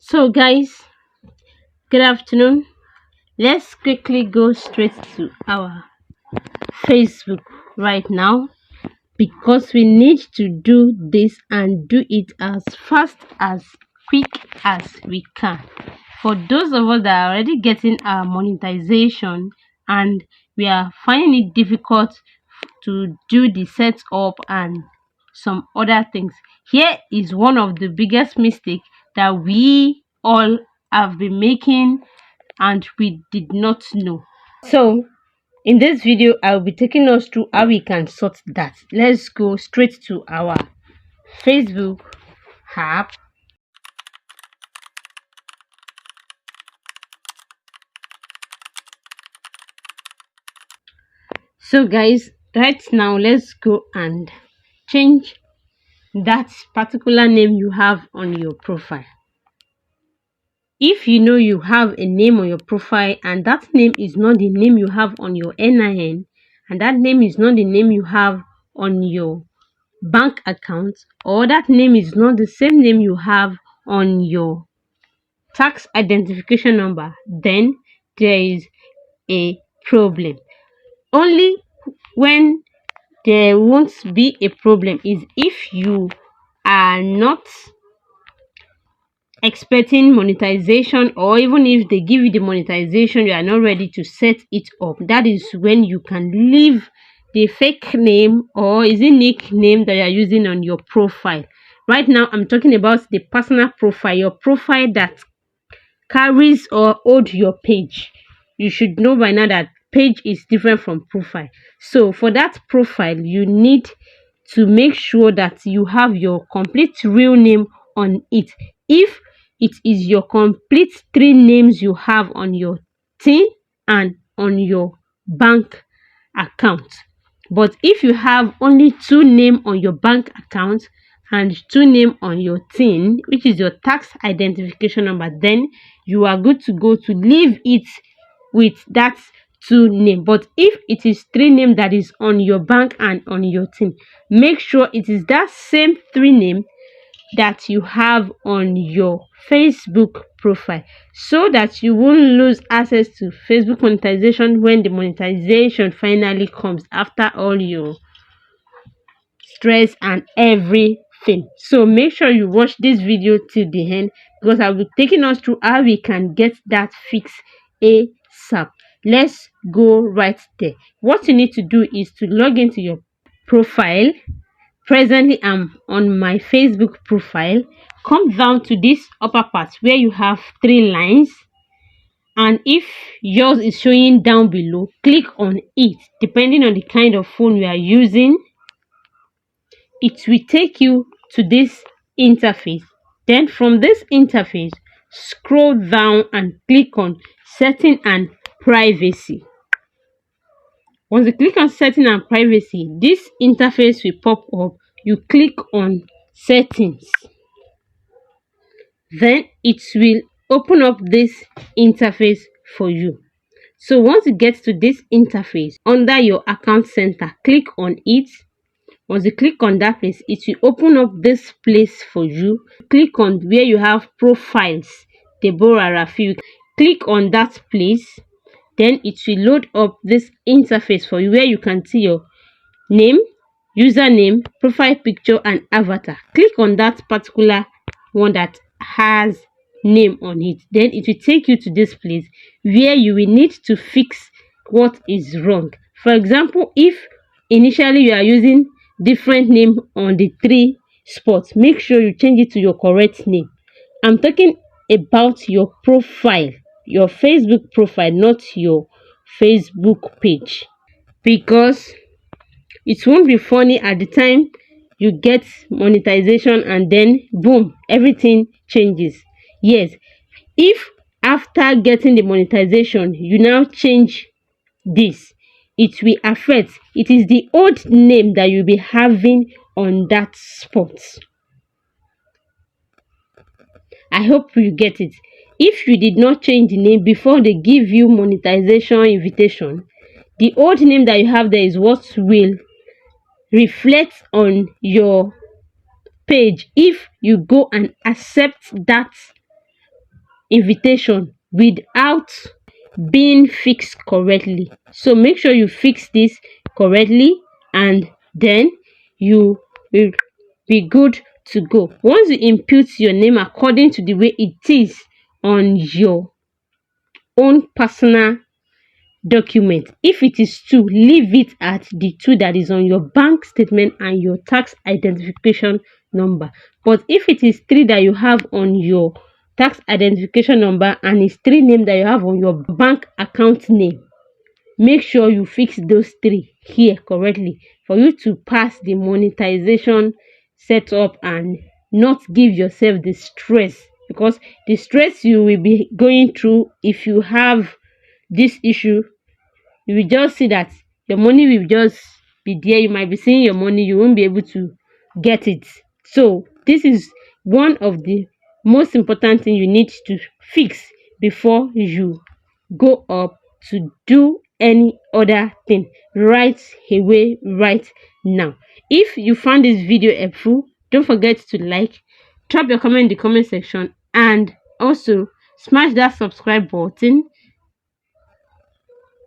So, guys, good afternoon. Let's quickly go straight to our Facebook right now because we need to do this and do it as fast as quick as we can. For those of us that are already getting our monetization and we are finding it difficult to do the setup and some other things, here is one of the biggest mistakes that we all have been making and we did not know. So in this video I'll be taking us through how we can sort that. Let's go straight to our Facebook app. So guys, right now let's go and change that particular name you have on your profile. If you know you have a name on your profile and that name is not the name you have on your NIN, and that name is not the name you have on your bank account, or that name is not the same name you have on your tax identification number, then there is a problem. Only when there won't be a problem is if you are not expecting monetization, or even if they give you the monetization you are not ready to set it up. That is when you can leave the fake name, or is it nickname, that you are using on your profile. Right now I'm talking about the personal profile, your profile that carries or hold your page. You should know by now that page is different from profile. So for that profile you need to make sure that you have your complete real name on it. If it is your complete three names you have on your tin and on your bank account, but if you have only two names on your bank account and two names on your tin, which is your tax identification number, then you are good to go to leave it with that two name. But if it is three name that is on your bank and on your tin, make sure it is that same three name that you have on your Facebook profile, so that you won't lose access to Facebook monetization when the monetization finally comes, after all your stress and everything. So make sure you watch this video till the end, because I'll be taking us through how we can get that fixed ASAP. Let's go right there. What you need to do is to log into your profile. Presently I'm on my Facebook profile. Come down to this upper part where you have three lines, and if yours is showing down below, click on it. Depending on the kind of phone you are using, it will take you to this interface. Then from this interface, scroll down and click on setting and privacy. Once you click on setting and privacy, this interface will pop up. You click on settings, then it will open up this interface for you. So once you get to this interface, under your account center, click on it. Once you click on that place, it will open up this place for you. Click on where you have profiles, Deborah Rafi. Click on that place, then it will load up this interface for you where you can see your name, username, profile picture and avatar. Click on that particular one that has name on it, then it will take you to this place where you will need to fix what is wrong. For example, if initially you are using different name on the three spots, make sure you change it to your correct name. I'm talking about your profile, your Facebook profile, not your Facebook page, because it won't be funny at the time you get monetization and then boom, everything changes. Yes, if after getting the monetization you now change this, it will affect. It is the old name that you'll be having on that spot. I hope you get it. If you did not change the name before they give you monetization invitation, the old name that you have there is what will reflect on your page if you go and accept that invitation without being fixed correctly. So make sure you fix this correctly, and then you will be good to go. Once you input your name according to the way it is on your own personal document, if it is 2, leave it at the 2 that is on your bank statement and your tax identification number. But if it is 3 that you have on your tax identification number and it's 3 name that you have on your bank account name, make sure you fix those 3 here correctly for you to pass the monetization setup and not give yourself the stress, because the stress you will be going through if you have this issue, you will just see that your money will just be there. You might be seeing your money, you won't be able to get it. So this is one of the most important thing you need to fix before you go up to do any other thing right away, right now. If you found this video helpful, don't forget to like, drop your comment in the comment section, and also smash that subscribe button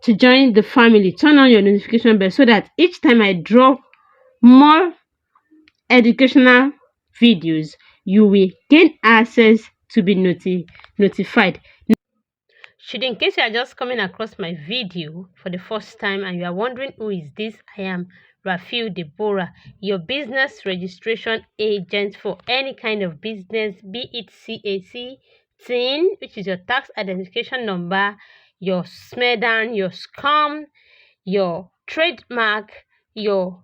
to join the family. Turn on your notification bell so that each time I drop more educational videos, you will gain access to be notified. Should, in case you are just coming across my video for the first time and you are wondering who is this, I am Rafiu Deborah, your business registration agent for any kind of business, be it CAC, TIN, which is your tax identification number, your SMEDAN, your SCUM, your trademark, your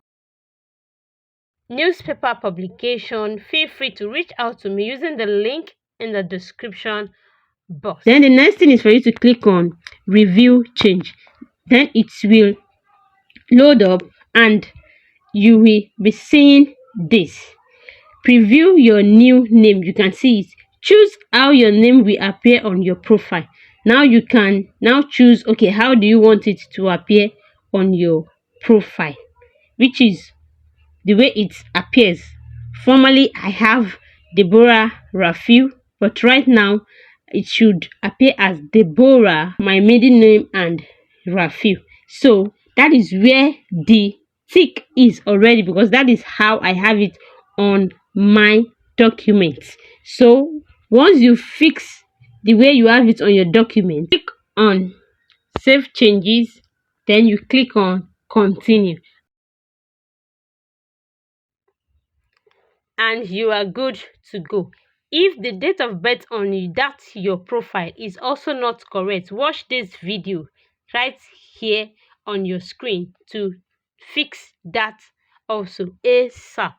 newspaper publication. Feel free to reach out to me using the link in the description box. Then the next thing is for you to click on review change. Then it will load up and you will be seeing this. Preview your new name. You can see it. Choose how your name will appear on your profile. Now you can now choose, okay, how do you want it to appear on your profile, which is the way it appears. Formerly I have Deborah Rafiu, but right now it should appear as Deborah, my maiden name, and Rafiu. So that is where the tick is already, because that is how I have it on my documents. So once you fix the way you have it on your document, click on save changes, then you click on continue, and you are good to go. If the date of birth on that your profile is also not correct, watch this video right here on your screen to fix that also ASAP.